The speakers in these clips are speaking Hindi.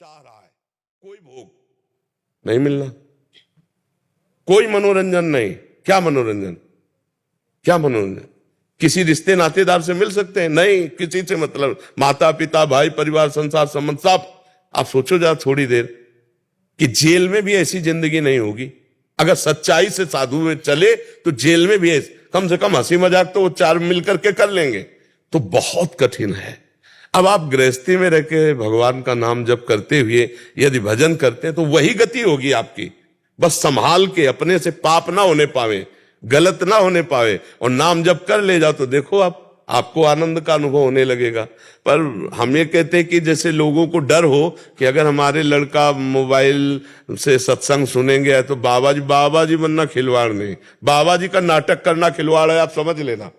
चाह रहा है, कोई भोग नहीं मिलना, कोई मनोरंजन नहीं। क्या मनोरंजन, क्या मनोरंजन? किसी रिश्ते नातेदार से मिल सकते हैं? नहीं, किसी से मतलब माता पिता भाई परिवार संसार संबंध सब। आप सोचो जरा थोड़ी देर कि जेल में भी ऐसी जिंदगी नहीं होगी। अगर सच्चाई से साधु में चले तो जेल में भी कम से कम हंसी मजाक तो वो चार मिलकर के कर लेंगे। तो बहुत कठिन है। अब आप गृहस्थी में रह के भगवान का नाम जप करते हुए यदि भजन करते हैं तो वही गति होगी आपकी। बस संभाल के अपने से पाप ना होने पावे, गलत ना होने पावे, और नाम जप कर ले जाओ तो देखो आपको आनंद का अनुभव होने लगेगा। पर हम ये कहते हैं कि जैसे लोगों को डर हो कि अगर हमारे लड़का मोबाइल से सत्संग सुनेंगे तो बाबा जी बनना खिलवाड़ नहीं, बाबा जी का नाटक करना खिलवाड़ है, आप समझ लेना।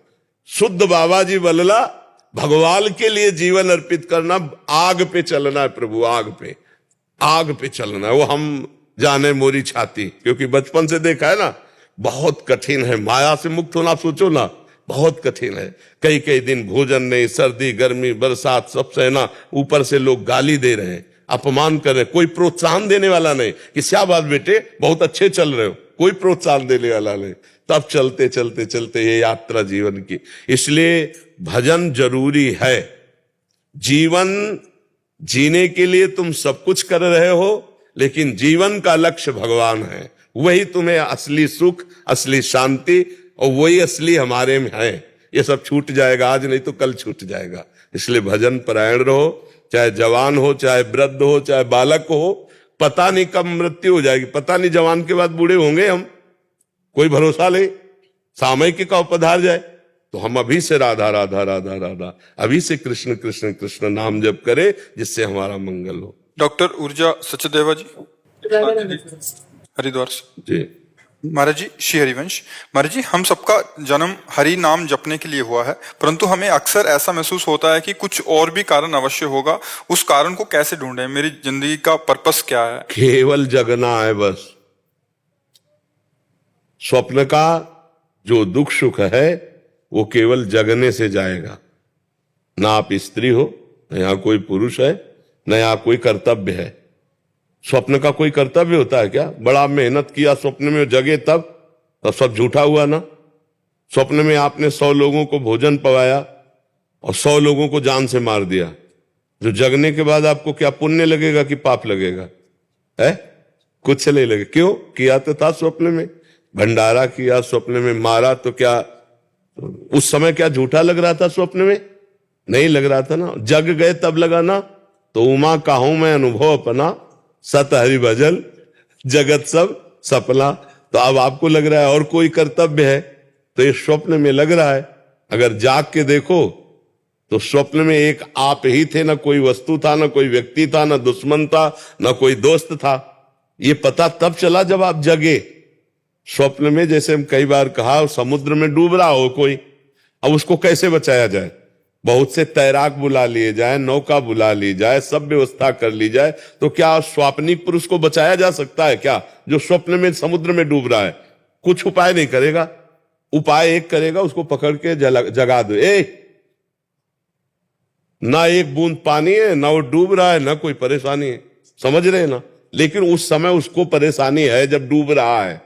शुद्ध बाबा जी बलला भगवान के लिए जीवन अर्पित करना, आग पे चलना है प्रभु, आग पे चलना है। वो हम जाने मोरी छाती, क्योंकि बचपन से देखा है ना, बहुत कठिन है माया से मुक्त होना। सोचो ना, बहुत कठिन है। कई दिन भोजन नहीं, सर्दी गर्मी बरसात सब सहना, ऊपर से लोग गाली दे रहे हैं, अपमान कर रहे हैं, कोई प्रोत्साहन देने वाला नहीं कि क्या बात बेटे बहुत अच्छे चल रहे हो, कोई प्रोत्साहन देने वाला नहीं। तब चलते चलते चलते ये यात्रा जीवन की। इसलिए भजन जरूरी है। जीवन जीने के लिए तुम सब कुछ कर रहे हो, लेकिन जीवन का लक्ष्य भगवान है। वही तुम्हें असली सुख, असली शांति, और वही असली हमारे में है। ये सब छूट जाएगा आज, नहीं तो कल छूट जाएगा। इसलिए भजन परायण रहो, चाहे जवान हो, चाहे वृद्ध हो, चाहे बालक हो। पता नहीं कब मृत्यु हो जाएगी, पता नहीं जवान के बाद बूढ़े होंगे हम, कोई भरोसा नहीं। सामयिक का पधार जाए तो हम अभी से राधा राधा राधा राधा, अभी से कृष्ण कृष्ण कृष्ण नाम जप करें, जिससे हमारा मंगल हो। डॉक्टर ऊर्जा सचदेवा जी, हरिद्वार से जी। महाराज जी, श्री हरिवंश। महाराज जी, हम सबका जन्म हरि नाम जपने के लिए हुआ है, परंतु हमें अक्सर ऐसा महसूस होता है कि कुछ और भी कारण अवश्य होगा। उस कारण को कैसे ढूंढें? मेरी जिंदगी का पर्पस क्या है? केवल जगना है बस। स्वप्न का जो दुख सुख है वो केवल जगने से जाएगा। ना आप स्त्री हो, न यहां कोई पुरुष है, न यहां कोई कर्तव्य है। स्वप्न का कोई कर्तव्य होता है क्या? बड़ा मेहनत किया स्वप्न में जगे तब सब झूठा हुआ ना। स्वप्न में आपने 100 लोगों को भोजन पवाया और 100 लोगों को जान से मार दिया, जो जगने के बाद आपको क्या पुण्य लगेगा कि पाप लगेगा? है कुछ नहीं लगे। क्यों? किया तो था स्वप्न में, भंडारा किया स्वप्न में, मारा तो क्या उस समय क्या झूठा लग रहा था? स्वप्न में नहीं लग रहा था ना। जग गए तब लगा ना। तो उमा काहूं मैं अनुभव अपना, सत हरि भजन जगत सब सपना। तो अब आपको लग रहा है और कोई कर्तव्य है, तो ये स्वप्न में लग रहा है। अगर जाग के देखो तो स्वप्न में एक आप ही थे, ना कोई वस्तु था, ना कोई व्यक्ति था, ना दुश्मन था, ना कोई दोस्त था। ये पता तब चला जब आप जगे। स्वप्न में जैसे हम कई बार कहा, समुद्र में डूब रहा हो कोई, अब उसको कैसे बचाया जाए? बहुत से तैराक बुला लिए जाए, नौका बुला ली जाए, सब व्यवस्था कर ली जाए, तो क्या स्वाप्निक पुरुष को बचाया जा सकता है क्या, जो स्वप्न में समुद्र में डूब रहा है? कुछ उपाय नहीं करेगा। उपाय एक करेगा, उसको पकड़ के जगा दो। ना एक बूंद पानी है, ना वो डूब रहा है, ना कोई परेशानी है, समझ रहे ना। लेकिन उस समय उसको परेशानी है जब डूब रहा है।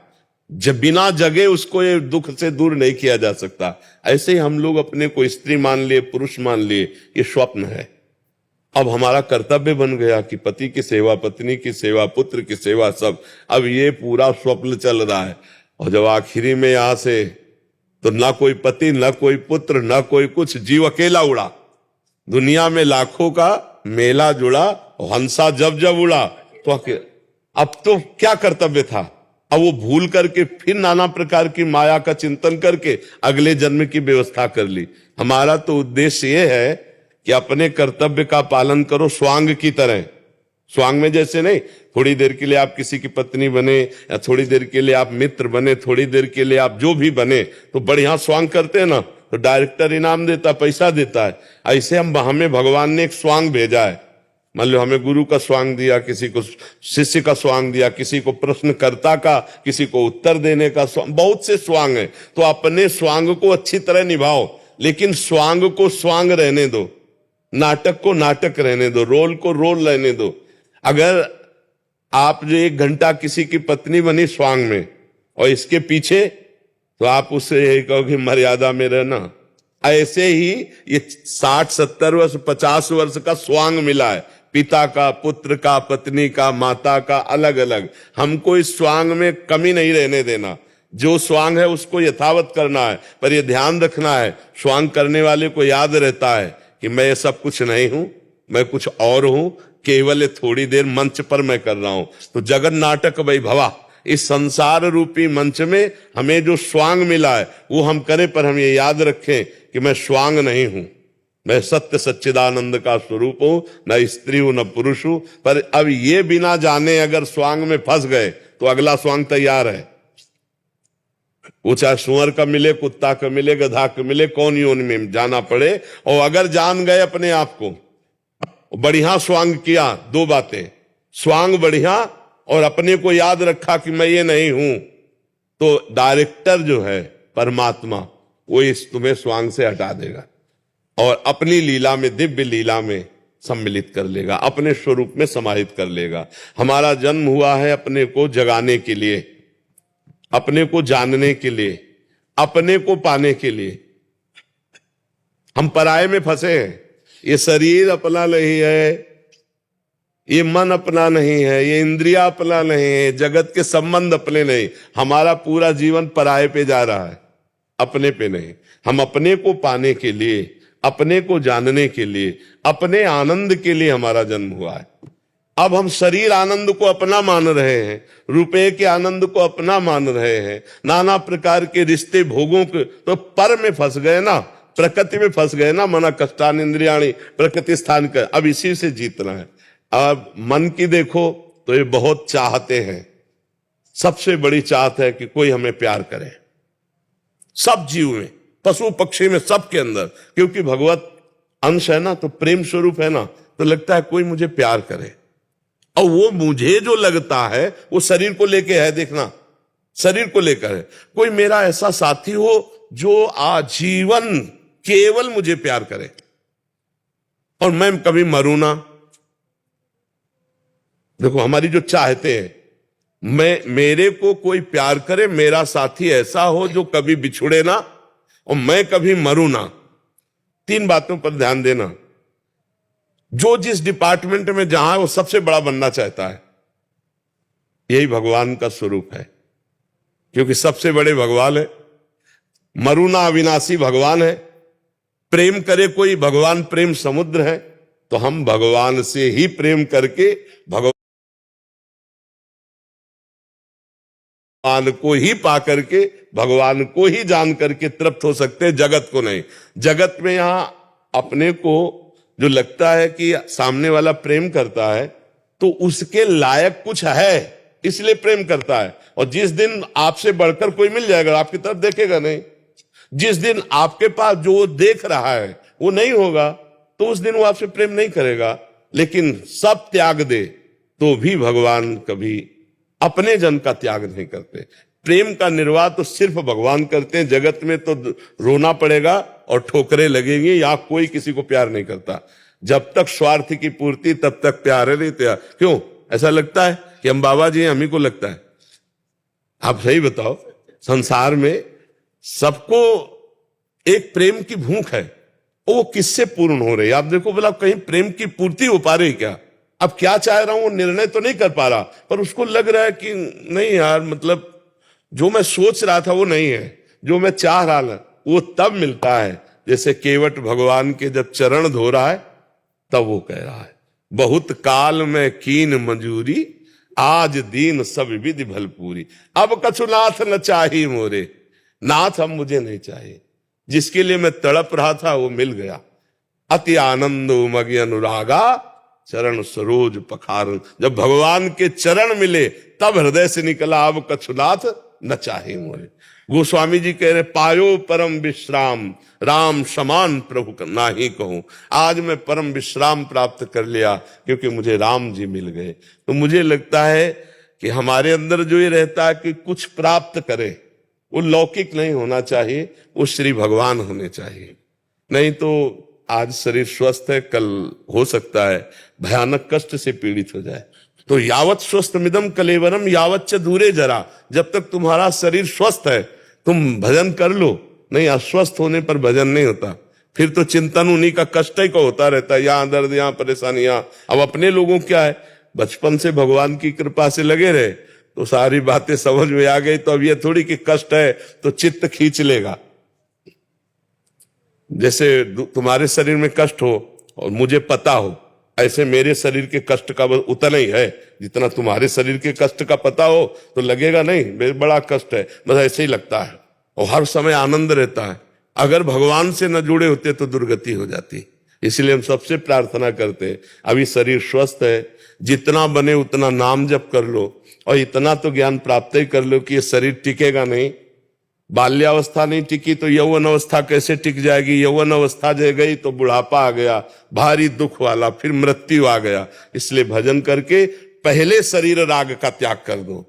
जब बिना जगे उसको ये दुख से दूर नहीं किया जा सकता। ऐसे ही हम लोग अपने को स्त्री मान लिए, पुरुष मान लिए, ये स्वप्न है। अब हमारा कर्तव्य बन गया कि पति की सेवा, पत्नी की सेवा, पुत्र की सेवा, सब। अब ये पूरा स्वप्न चल रहा है। और जब आखिरी में यहां से तो ना कोई पति, ना कोई पुत्र, ना कोई कुछ, जीव अकेला उड़ा। दुनिया में लाखों का मेला जुड़ा, हंसा जब जब उड़ा। तो अब तो क्या कर्तव्य था? अब वो भूल करके फिर नाना प्रकार की माया का चिंतन करके अगले जन्म की व्यवस्था कर ली। हमारा तो उद्देश्य ये है कि अपने कर्तव्य का पालन करो स्वांग की तरह। स्वांग में जैसे नहीं, थोड़ी देर के लिए आप किसी की पत्नी बने, या थोड़ी देर के लिए आप मित्र बने, थोड़ी देर के लिए आप जो भी बने, तो बढ़िया स्वांग करते हैं ना, तो डायरेक्टर इनाम देता, पैसा देता है। ऐसे हमें भगवान ने एक स्वांग भेजा है। मान लो हमें गुरु का स्वांग दिया, किसी को शिष्य का स्वांग दिया, किसी को प्रश्नकर्ता का, किसी को उत्तर देने का स्वांग, बहुत से स्वांग है। तो अपने स्वांग को अच्छी तरह निभाओ, लेकिन स्वांग को स्वांग रहने दो, नाटक को नाटक रहने दो, रोल को रोल रहने दो। अगर आप जो 1 घंटा किसी की पत्नी बनी स्वांग में और इसके पीछे, तो आप उससे यही कहो कि मर्यादा में रहना। ऐसे ही ये 60-70 वर्ष 50 वर्ष का स्वांग मिला है, पिता का, पुत्र का, पत्नी का, माता का, अलग अलग। हमको इस स्वांग में कमी नहीं रहने देना। जो स्वांग है उसको यथावत करना है, पर यह ध्यान रखना है, स्वांग करने वाले को याद रहता है कि मैं ये सब कुछ नहीं हूं, मैं कुछ और हूं, केवल थोड़ी देर मंच पर मैं कर रहा हूं। तो जगन नाटक वैभवा, इस संसार रूपी मंच में हमें जो स्वांग मिला है वो हम करें, पर हम ये याद रखें कि मैं स्वांग नहीं हूं, मैं सत्य सच्चिदानंद का स्वरूप हूं, न स्त्री हूं न पुरुष हूं। पर अब ये बिना जाने अगर स्वांग में फंस गए तो अगला स्वांग तैयार है। वो चाहे सुअर का मिले, कुत्ता का मिले, गधा का मिले, कौन योनि में जाना पड़े। और अगर जान गए अपने आप को, बढ़िया स्वांग किया, 2 बातें, स्वांग बढ़िया और अपने को याद रखा कि मैं ये नहीं हूं, तो डायरेक्टर जो है परमात्मा, वो इस तुम्हें स्वांग से हटा देगा और अपनी लीला में, दिव्य लीला में सम्मिलित कर लेगा, अपने स्वरूप में समाहित कर लेगा। हमारा जन्म हुआ है अपने को जगाने के लिए, अपने को जानने के लिए, अपने को पाने के लिए। हम पराये में फंसे हैं। ये शरीर अपना नहीं है, ये मन अपना नहीं है, ये इंद्रिया अपना नहीं है, जगत के संबंध अपने नहीं। हमारा पूरा जीवन पराये पे जा रहा है, अपने पे नहीं। हम अपने को पाने के लिए, अपने को जानने के लिए, अपने आनंद के लिए हमारा जन्म हुआ है। अब हम शरीर आनंद को अपना मान रहे हैं, रुपए के आनंद को अपना मान रहे हैं, नाना प्रकार के रिश्ते भोगों के, तो पर में फंस गए ना, प्रकृति में फंस गए ना। मना कष्टान इंद्रियाणी प्रकृति स्थान का, अब इसी से जीतना है। अब मन की देखो तो ये बहुत चाहते हैं, सबसे बड़ी चाहत है कि कोई हमें प्यार करे। सब जीव में, पशु पक्षी में, सबके अंदर, क्योंकि भगवत अंश है ना, तो प्रेम स्वरूप है ना, तो लगता है कोई मुझे प्यार करे। और वो मुझे जो लगता है वो शरीर को लेके है, देखना, शरीर को लेकर है। कोई मेरा ऐसा साथी हो जो आजीवन केवल मुझे प्यार करे और मैं कभी मरूं ना। देखो हमारी जो चाहते हैं, मेरे को कोई प्यार करे, मेरा साथी ऐसा हो जो कभी बिछुड़े ना और मैं कभी मरूं ना। 3 बातों पर ध्यान देना। जो जिस डिपार्टमेंट में जहां है वो सबसे बड़ा बनना चाहता है, यही भगवान का स्वरूप है, क्योंकि सबसे बड़े भगवान है। मरुना अविनाशी भगवान है। प्रेम करे कोई, भगवान प्रेम समुद्र है। तो हम भगवान से ही प्रेम करके भगवान को ही पा करके, भगवान को ही जान करके तृप्त हो सकते हैं, जगत को नहीं। जगत में यहां अपने को जो लगता है कि सामने वाला प्रेम करता है तो उसके लायक कुछ है, इसलिए प्रेम करता है। और जिस दिन आपसे बढ़कर कोई मिल जाएगा, आपकी तरफ देखेगा नहीं। जिस दिन आपके पास जो देख रहा है वो नहीं होगा, तो उस दिन वो आपसे प्रेम नहीं करेगा। लेकिन सब त्याग दे तो भी भगवान कभी अपने जन का त्याग नहीं करते। प्रेम का निर्वाह तो सिर्फ भगवान करते हैं। जगत में तो रोना पड़ेगा और ठोकरें लगेंगी, या कोई किसी को प्यार नहीं करता। जब तक स्वार्थ की पूर्ति तब तक प्यार नहीं त्याग। क्यों ऐसा लगता है कि हम बाबा जी, हम ही को लगता है? आप सही बताओ, संसार में सबको एक प्रेम की भूख है, वो किससे पूर्ण हो रही है? आप देखो, बोला कहीं प्रेम की पूर्ति हो पा रही क्या? अब क्या चाह रहा हूं वो निर्णय तो नहीं कर पा रहा, पर उसको लग रहा है कि नहीं यार, मतलब जो मैं सोच रहा था वो नहीं है, जो मैं चाह रहा था वो तब मिलता है। जैसे केवट भगवान के जब चरण धो रहा है तब वो कह रहा है, बहुत काल में कीन मंजूरी, आज दीन सब विधि भलपूरी। अब कछु नाथ न चाही मोरे, नाथ अब मुझे नहीं चाहिए। जिसके लिए मैं तड़प रहा था वो मिल गया। अति आनंद उमगी अनुरागा, चरण सरोज पखारन। जब भगवान के चरण मिले तब हृदय से निकला, अब कछु नाथ न चाहे मोरे। गोस्वामी जी कह रहे, पायो परम विश्राम, राम समान प्रभु नाही कहूं। आज मैं परम विश्राम प्राप्त कर लिया क्योंकि मुझे राम जी मिल गए। तो मुझे लगता है कि हमारे अंदर जो ये रहता है कि कुछ प्राप्त करे, वो लौकिक नहीं होना चाहिए, वो श्री भगवान होने चाहिए। नहीं तो आज शरीर स्वस्थ है, कल हो सकता है भयानक कष्ट से पीड़ित हो जाए। तो यावत स्वस्थ मिदम कलेवरम यावत च दूरे जरा, जब तक तुम्हारा शरीर स्वस्थ है तुम भजन कर लो, नहीं अस्वस्थ होने पर भजन नहीं होता। फिर तो चिंतन उन्हीं का कष्ट ही को होता रहता है, यहाँ दर्द यहाँ परेशानियां। अब अपने लोगों क्या है, बचपन से भगवान की कृपा से लगे रहे तो सारी बातें समझ में आ गई, तो अब ये थोड़ी कि कष्ट है तो चित्त खींच लेगा। जैसे तुम्हारे शरीर में कष्ट हो और मुझे पता हो, ऐसे मेरे शरीर के कष्ट का उतना ही है जितना तुम्हारे शरीर के कष्ट का पता हो, तो लगेगा नहीं बड़ा कष्ट है, बस ऐसे ही लगता है और हर समय आनंद रहता है। अगर भगवान से न जुड़े होते तो दुर्गति हो जाती। इसलिए हम सबसे प्रार्थना करते हैं, अभी शरीर स्वस्थ है, जितना बने उतना नाम जप कर लो और इतना तो ज्ञान प्राप्त ही कर लो कि ये शरीर टिकेगा नहीं। बाल्यावस्था नहीं टिकी तो यौवन अवस्था कैसे टिक जाएगी, यौवन अवस्था जो गई तो बुढ़ापा आ गया भारी दुख वाला, फिर मृत्यु आ गया। इसलिए भजन करके पहले शरीर राग का त्याग कर दो,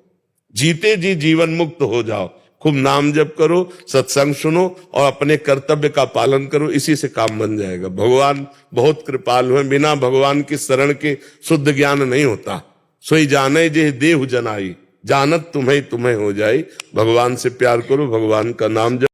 जीते जी जीवन मुक्त हो जाओ। खूब नाम जप करो, सत्संग सुनो और अपने कर्तव्य का पालन करो, इसी से काम बन जाएगा। भगवान बहुत कृपालु है, बिना भगवान की शरण के शुद्ध ज्ञान नहीं होता। सोई जाने जे देहु जनाई, जानत तुम्हें तुम्हें हो जाए। भगवान से प्यार करो, भगवान का नाम जप